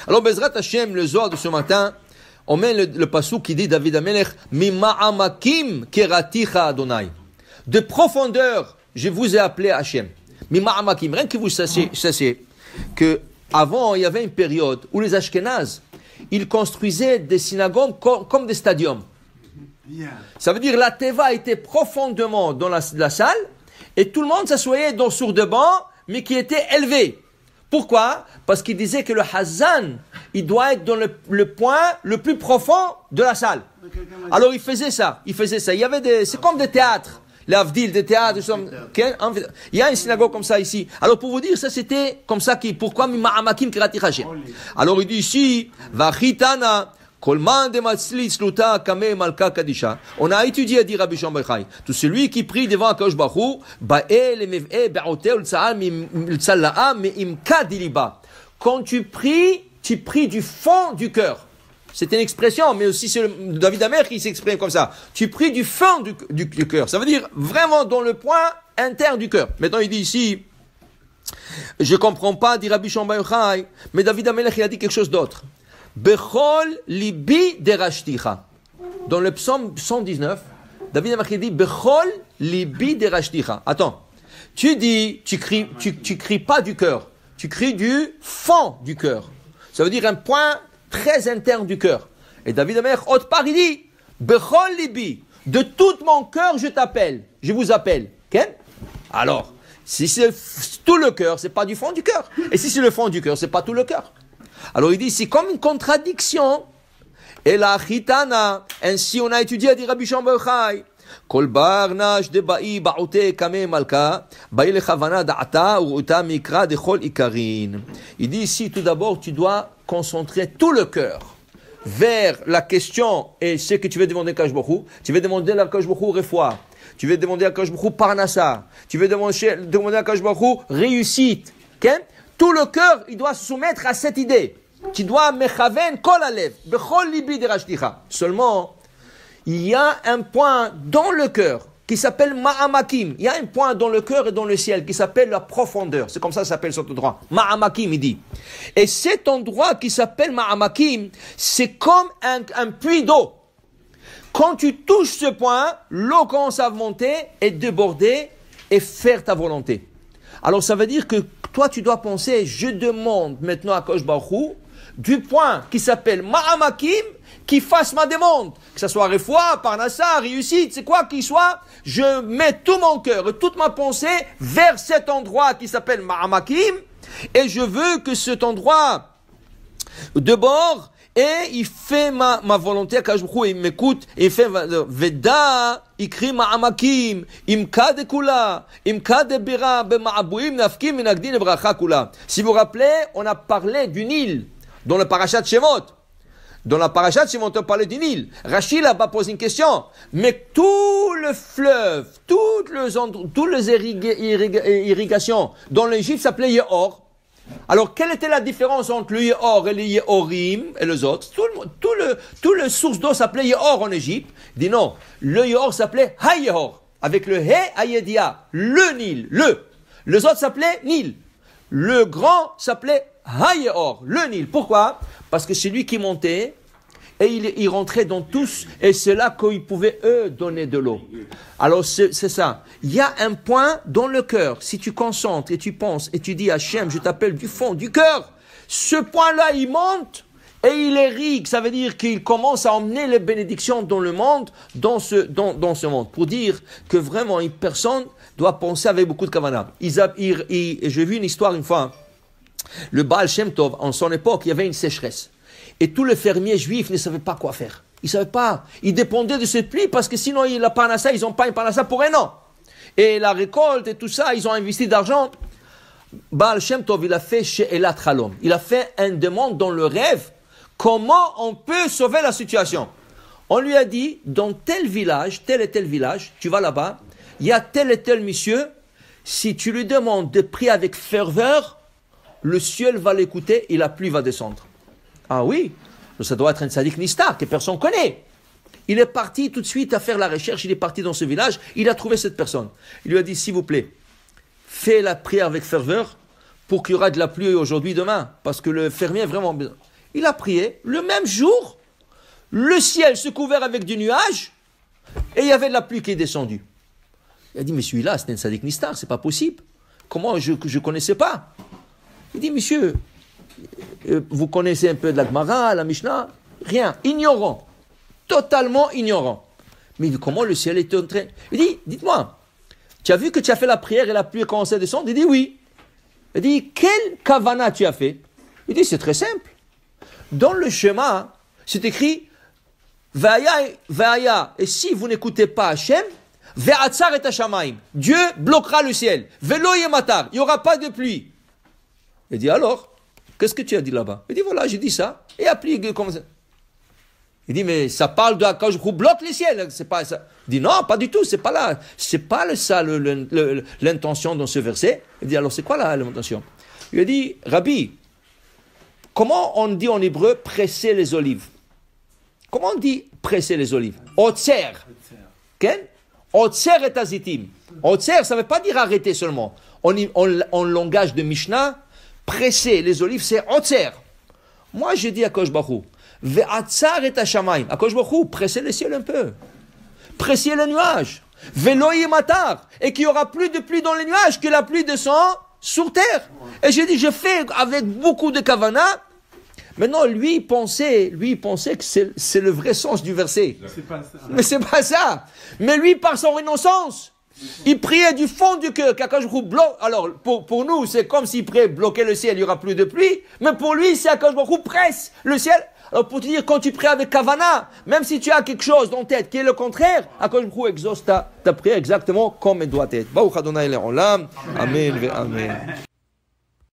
Alors, Bezrat Hashem, le Zohar de ce matin, on met le passouk qui dit David Amelech, Mima'amakim keraticha Adonai. De profondeur, je vous ai appelé Hashem. Mima'amakim. Rien que vous sachiez que avant, il y avait une période où les Ashkénazes, ils construisaient des synagogues comme des stadiums. Ça veut dire la teva était profondément dans la salle et tout le monde s'assoyait sur deux bancs, mais qui étaient élevés. Pourquoi? Parce qu'il disait que le Hazan, il doit être dans le point le plus profond de la salle. Alors il faisait ça. Il y avait c'est comme des théâtres. Les Avdil, des théâtres. Il y a une synagogue comme ça ici. Alors pour vous dire, ça c'était comme ça. Pourquoi Mima'amakim Kirati Hashem? Alors il dit ici, Vachitana. On a étudié, dit Rabbi Shimon Bar Yochai, tout celui qui prie devant Akadosh Baruch Hu, quand tu pries du fond du cœur. C'est une expression, mais aussi c'est David Amer qui s'exprime comme ça. Tu pries du fond du cœur. Ça veut dire vraiment dans le point interne du cœur. Maintenant il dit ici, je comprends pas, dit Rabbi Shimon Bar Yochai, mais David Amer il a dit quelque chose d'autre. Bechol libi derashticha. Dans le psaume 119, David Amelech dit Bechol libi derashticha. Attends, tu cries pas du cœur, tu cries du fond du cœur. Ça veut dire un point très interne du cœur. Et David Amelech, autre part, il dit Bechol libi, de tout mon cœur je t'appelle, je vous appelle. Okay? Alors, si c'est tout le cœur, c'est pas du fond du cœur. Et si c'est le fond du cœur, c'est pas tout le cœur. Alors il dit, c'est comme une contradiction. Et la chitana, ainsi on a étudié à dire Rabbi Shimon Bar Yochai, Kol barnash de ba'i ba'ote kame malka, ba'i lechavana da'ata u'uta mikra de chol ikarin. Il dit ici, tout d'abord, tu dois concentrer tout le cœur vers la question et ce que tu veux demander à Akadosh Baruch Hu. Tu veux demander à Akadosh Baruch Hu refoua. Tu veux demander à Akadosh Baruch Hu parnassa. Tu veux demander à Akadosh Baruch Hu réussite. Okay? Tout le cœur, il doit se soumettre à cette idée. Tu dois mechaven kol alev, bechol libi derashticha. Seulement, il y a un point dans le cœur qui s'appelle ma'amakim. Il y a un point dans le cœur et dans le ciel qui s'appelle la profondeur. C'est comme ça que ça s'appelle cet endroit. Ma'amakim, il dit. Et cet endroit qui s'appelle ma'amakim, c'est comme un puits d'eau. Quand tu touches ce point, l'eau commence à monter et déborder et faire ta volonté. Alors ça veut dire que toi, tu dois penser, je demande maintenant à Akadosh Baruch Hu, du point qui s'appelle Ma'amakim, qui fasse ma demande. Que ce soit refoua, parnassa, réussite, c'est quoi qu'il soit, je mets tout mon cœur et toute ma pensée vers cet endroit qui s'appelle Ma'amakim, et je veux que cet endroit de bord, et il fait ma volonté, Akadosh Baruch Hu, il m'écoute, il fait Veda, Ikri Ma'amakim, Imka de Kula, Imka de Bira, Bema'abuim, Nafkim, Minagdin, Bracha Kula. Si vous vous rappelez, on a parlé du Nil, dans le parashat Shemot. Dans la parashat Shemot, on parlait du Nil. Rachid là-bas pose une question. Mais tout le fleuve, toutes les irrigations dans l'Égypte s'appelait Yehor. Alors, quelle était la différence entre le Yehor et le Yehorim et les autres? Tout le source d'eau s'appelait Yehor en Égypte. Il dit non, le Yehor s'appelait Ha-Yehor, avec le He Hayedia, le Nil, Les autres s'appelaient Nil. Le grand s'appelait Ha-Yehor, le Nil. Pourquoi? Parce que c'est lui qui montait et il rentrait dans tous, et c'est là qu'ils pouvaient, eux, donner de l'eau. Alors, c'est ça. Il y a un point dans le cœur. Si tu concentres et tu penses et tu dis à Hachem, je t'appelle du fond du cœur, ce point-là, il monte et il irrigue. Ça veut dire qu'il commence à emmener les bénédictions dans le monde, dans ce monde. Pour dire que vraiment, une personne doit penser avec beaucoup de kavana. J'ai vu une histoire une fois. Le Baal Shem Tov, en son époque, il y avait une sécheresse. Et tous les fermiers juifs ne savaient pas quoi faire. Ils ne savaient pas. Ils dépendaient de cette pluie parce que sinon, la parnassa, ils n'ont pas une parnassa pour un an. Et la récolte et tout ça, ils ont investi d'argent. Baal Shem Tov, il a fait chez Elat Chalom. Il a fait une demande dans le rêve. Comment on peut sauver la situation? On lui a dit, dans tel village, tel et tel village, tu vas là-bas, il y a tel et tel monsieur. Si tu lui demandes de prier avec ferveur, le ciel va l'écouter et la pluie va descendre. Ah oui, ça doit être un tzaddik nistar que personne ne connaît. Il est parti tout de suite à faire la recherche, il est parti dans ce village, il a trouvé cette personne. Il lui a dit, s'il vous plaît, fais la prière avec ferveur pour qu'il y aura de la pluie aujourd'hui, demain, parce que le fermier est vraiment besoin. il a prié. Le même jour, le ciel se couvert avec du nuage et il y avait de la pluie qui est descendue. Il a dit, mais celui-là, c'était un Sadik Nistar, c'est pas possible. Comment je ne connaissais pas? Il dit, monsieur, vous connaissez un peu de la Gemara, la Mishnah? Rien, ignorant, totalement ignorant. Mais comment le ciel est en train... Il dit, dites-moi, tu as vu que tu as fait la prière et la pluie a commencé à descendre? Il dit, oui. Il dit, quel kavana tu as fait? Il dit, c'est très simple. Dans le schéma, c'est écrit, Vaya, et si vous n'écoutez pas Hachem, Ve'atzar et Hashamaim, Dieu bloquera le ciel. Velo yematar, il n'y aura pas de pluie. Il dit, alors, qu'est-ce que tu as dit là-bas? Il dit, voilà, j'ai dit ça, et applique comme ça. Il dit, mais ça parle de quand je bloque les ciels, c'est pas ça. Il dit, non, pas du tout, c'est pas là. C'est pas ça l'intention dans ce verset. Il dit, alors c'est quoi l'intention? Il a dit, Rabbi, comment on dit en hébreu presser les olives? Comment on dit presser les olives? Otzer. Quel? Otzer et azitim. Otzer, ça ne veut pas dire arrêter seulement. En langage de Mishnah, presser les olives, c'est otzer. Moi, j'ai dit à Kosh Baruch, ve'atzar et hashamaim. À Kosh Baruch, pressez le ciel un peu. Pressez les nuages. Velo yematar. Et qu'il n'y aura plus de pluie dans les nuages, que la pluie descend sur terre. Et j'ai dit, je fais avec beaucoup de kavana. Maintenant, lui, il pensait que c'est le vrai sens du verset. C'est pas ça. Mais c'est pas ça. Mais lui, par son innocence, il priait du fond du cœur. Bloque. Alors, pour nous, c'est comme s'il priait bloquer le ciel, il n'y aura plus de pluie. Mais pour lui, c'est Akash Baruch presse le ciel. Alors, pour te dire, quand tu pries avec Kavana, même si tu as quelque chose dans ta tête qui est le contraire, Akash Baruch exauce ta prière exactement comme elle doit être. Baruch Adonai Le'olam. Amen. Amen.